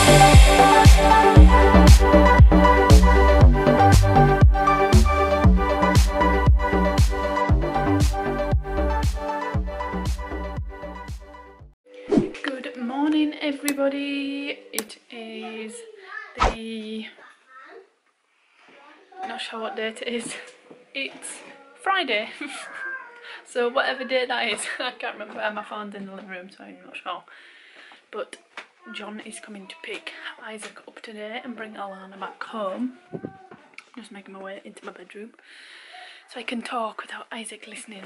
Good morning everybody, it is not sure what date it is, it's Friday. So whatever date that is, I can't remember, my phone's in the living room so I'm not sure. But John is coming to pick Isaac up today and bring Alana back home. Just making my way into my bedroom so I can talk without Isaac listening.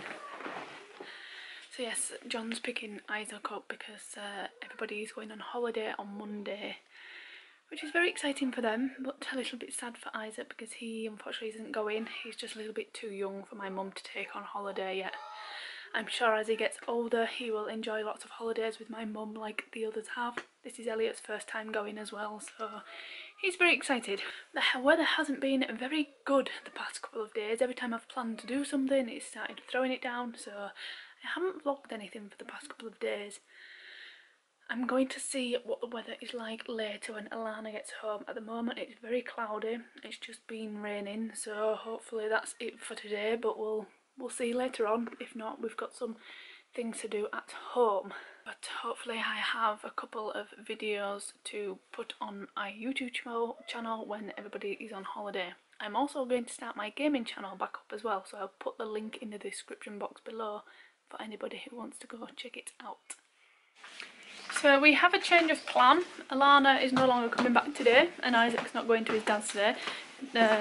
So yes, John's picking Isaac up because everybody is going on holiday on Monday, which is very exciting for them, but a little bit sad for Isaac because he unfortunately isn't going. He's just a little bit too young for my mum to take on holiday yet. I'm sure as he gets older he will enjoy lots of holidays with my mum like the others have. This is Elliot's first time going as well, so he's very excited. The weather hasn't been very good the past couple of days. Every time I've planned to do something it's started throwing it down, so I haven't vlogged anything for the past couple of days. I'm going to see what the weather is like later when Alana gets home. At the moment it's very cloudy, it's just been raining, so hopefully that's it for today, but we'll see later on. If not, we've got some things to do at home. But hopefully I have a couple of videos to put on my YouTube channel when everybody is on holiday. I'm also going to start my gaming channel back up as well, so I'll put the link in the description box below for anybody who wants to go check it out. So we have a change of plan. Alana is no longer coming back today and Isaac's not going to his dad's today.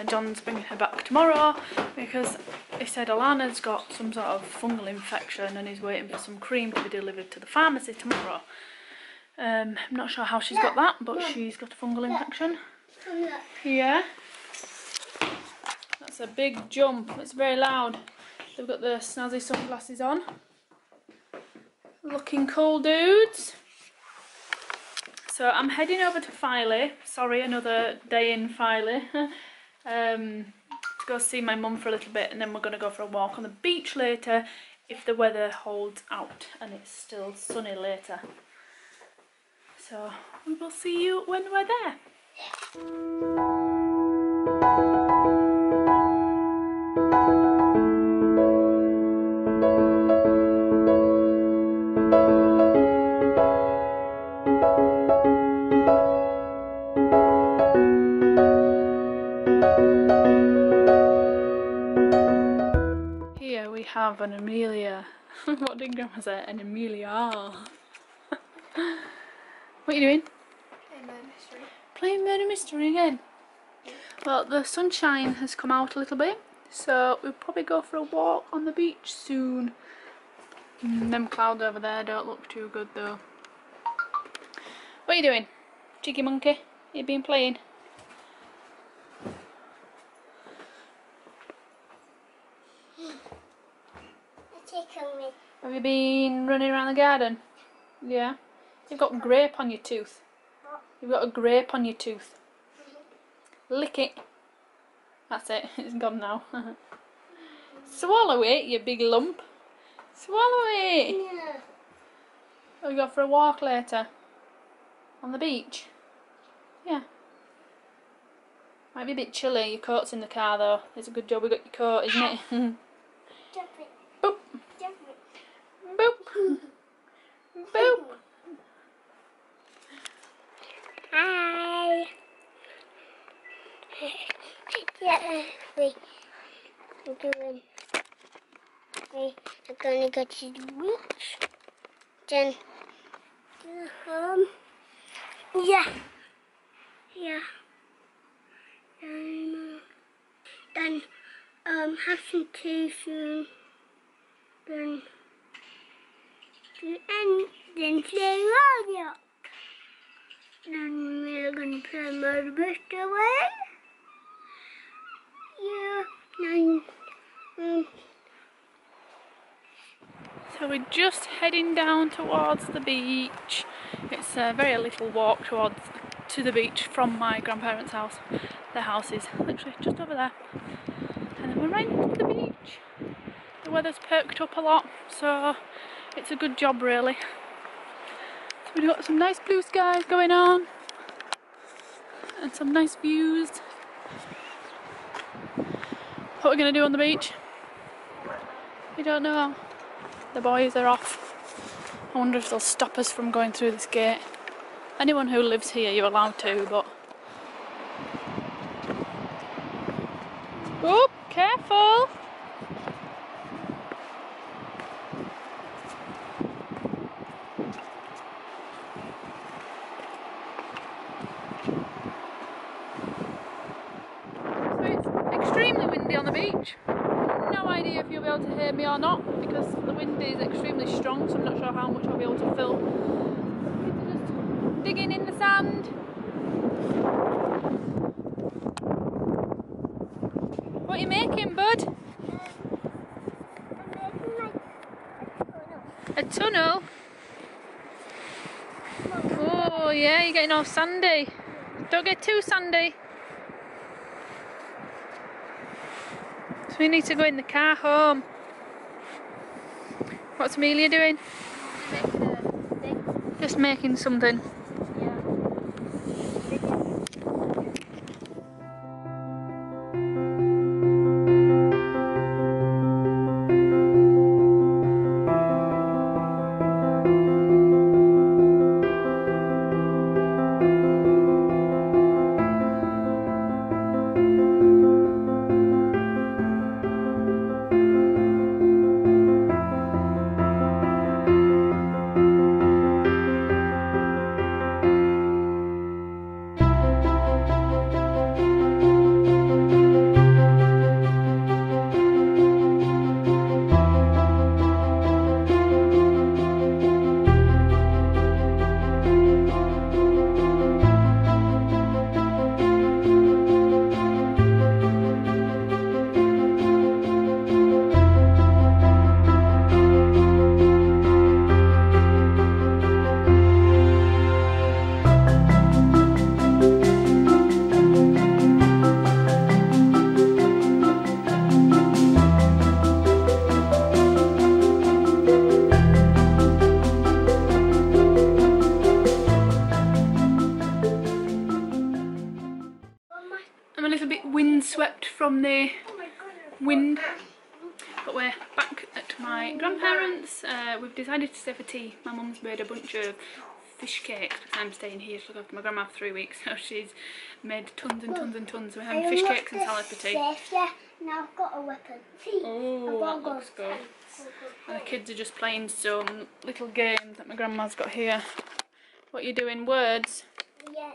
John's bringing her back tomorrow because he said Alana's got some sort of fungal infection and is waiting for some cream to be delivered to the pharmacy tomorrow. I'm not sure how she's got that, but she's got a fungal infection. Yeah. That's a big jump. It's very loud. They've got the snazzy sunglasses on. Looking cool, dudes. So I'm heading over to Filey. Sorry, another day in Filey. To go see my mum for a little bit, and then we're going to go for a walk on the beach later if the weather holds out and it's still sunny later. So we will see you when we're there. We have an Amelia. What did Grandma say? An Amelia. What are you doing? Playing murder mystery. Playing murder mystery again? Well, the sunshine has come out a little bit, so we'll probably go for a walk on the beach soon. Them clouds over there don't look too good though. What are you doing? Cheeky monkey? You been playing? Have you been running around the garden? Yeah. You've got grape on your tooth. You've got a grape on your tooth. Lick it. That's it. It's gone now. Swallow it, you big lump. Swallow it. Yeah. We'll go for a walk later. On the beach. Yeah. Might be a bit chilly. Your coat's in the car though. It's a good job we got your coat, isn't it? Jump it. Boop. Jump it. Boop. Boop. Hi. Yeah, wait. I'm going to go to the beach. Then go home. Yeah. Yeah. Then have some tea soon. Then play Mario. Then we're gonna play Murder Mystery away. Yeah. So we're just heading down towards the beach. It's a very little walk to the beach from my grandparents' house. Their house is literally just over there. And then we're right into the beach. The weather's perked up a lot, so it's a good job really. So we've got some nice blue skies going on. and some nice views. What are we going to do on the beach? We don't know. The boys are off. I wonder if they'll stop us from going through this gate. Anyone who lives here, you're allowed to, but... Oop, careful! So it's extremely windy on the beach. No idea if you'll be able to hear me or not, because the wind is extremely strong, so I'm not sure how much I'll be able to film. Just digging in the sand. What are you making, bud? A tunnel? Oh yeah, you're getting all sandy. Don't get too sandy. So we need to go in the car home. What's Amelia doing? Just making something. I'm a little bit windswept from the wind, but we're back at my grandparents'. We've decided to stay for tea. My mum's made a bunch of fish cakes because I'm staying here to look after my grandma for 3 weeks, so she's made tons and tons and tons. So we're having fish cakes and salad for tea. Yeah, now I've got a weapon. Oh, that looks good. And the kids are just playing some little games that my grandma's got here. What are you doing? Words? Yeah.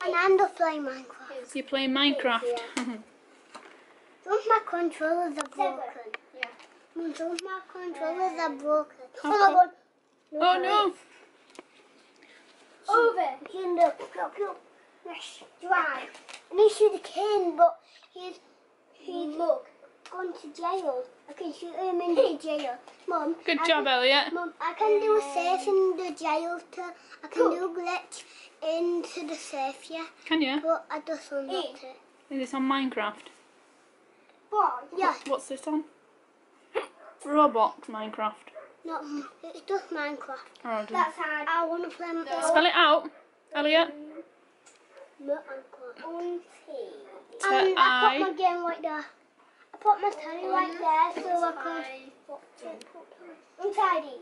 And I'm just playing Minecraft. So you're playing Minecraft? Yeah. Some of my controllers are broken. Yeah. Some of my controllers are broken. Oh no! Over. In the drive. And he shoot a cane, but he's gone to jail. I can shoot him in the jail. Mum. Good job, Elliot. Mum, I can do a safe in the jail too. I can do a glitch into the safe, yeah. Can you? But I just unlocked it. Is this on Minecraft? What? Yeah. What's this on? Roblox Minecraft. No, it's just Minecraft. Oh, That's hard. I want to play Minecraft. Spell it out, Elliot. And I put my game right there. I put my telly right there so I could. I'm tidy.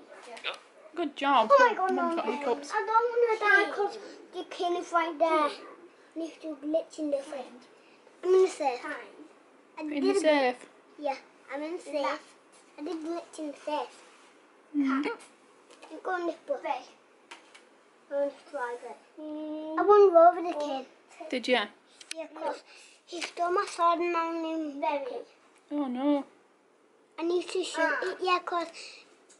Good job. Oh my god, no. Mum's got my cups. I don't want to die because the cane is right there. And you have to glitch in the safe. I'm in the safe. In the safe? Yeah, I'm in the safe. I did glitch in the safe. Mm. You go on this bus. I want to drive it. I won over the kid. Did you? Yeah, because he stole my sword and I'm in very. Oh no. I need to shoot it, yeah, because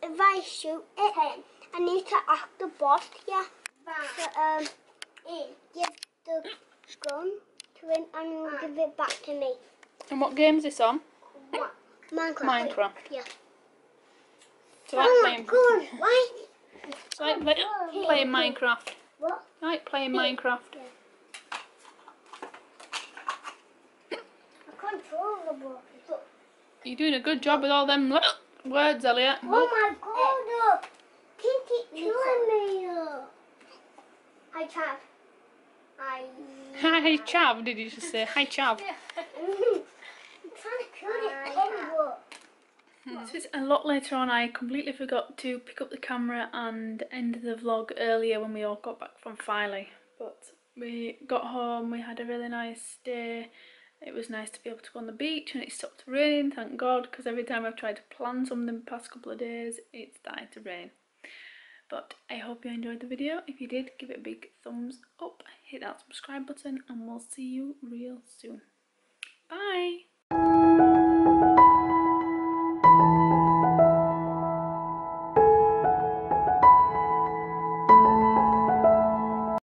if I shoot it, I need to ask the boss, yeah, to give the gun to him and give it back to me. And what game is this on? Minecraft. Minecraft. Yeah. So like playing. God, why? So like playing Minecraft. What? I like playing Minecraft. Yeah. I control the book. You're doing a good job with all them words, Elliot. Oh my god! Keep killing me. I tried. Hi. Hi Chav, did you just say? Hi Chav. So it's a lot later on. I completely forgot to pick up the camera and end the vlog earlier when we all got back from Filey. But we got home, we had a really nice day. It was nice to be able to go on the beach and it stopped raining, thank God, because every time I've tried to plan something the past couple of days, it started to rain. But I hope you enjoyed the video. If you did, give it a big thumbs up, hit that subscribe button, and we'll see you real soon. Bye!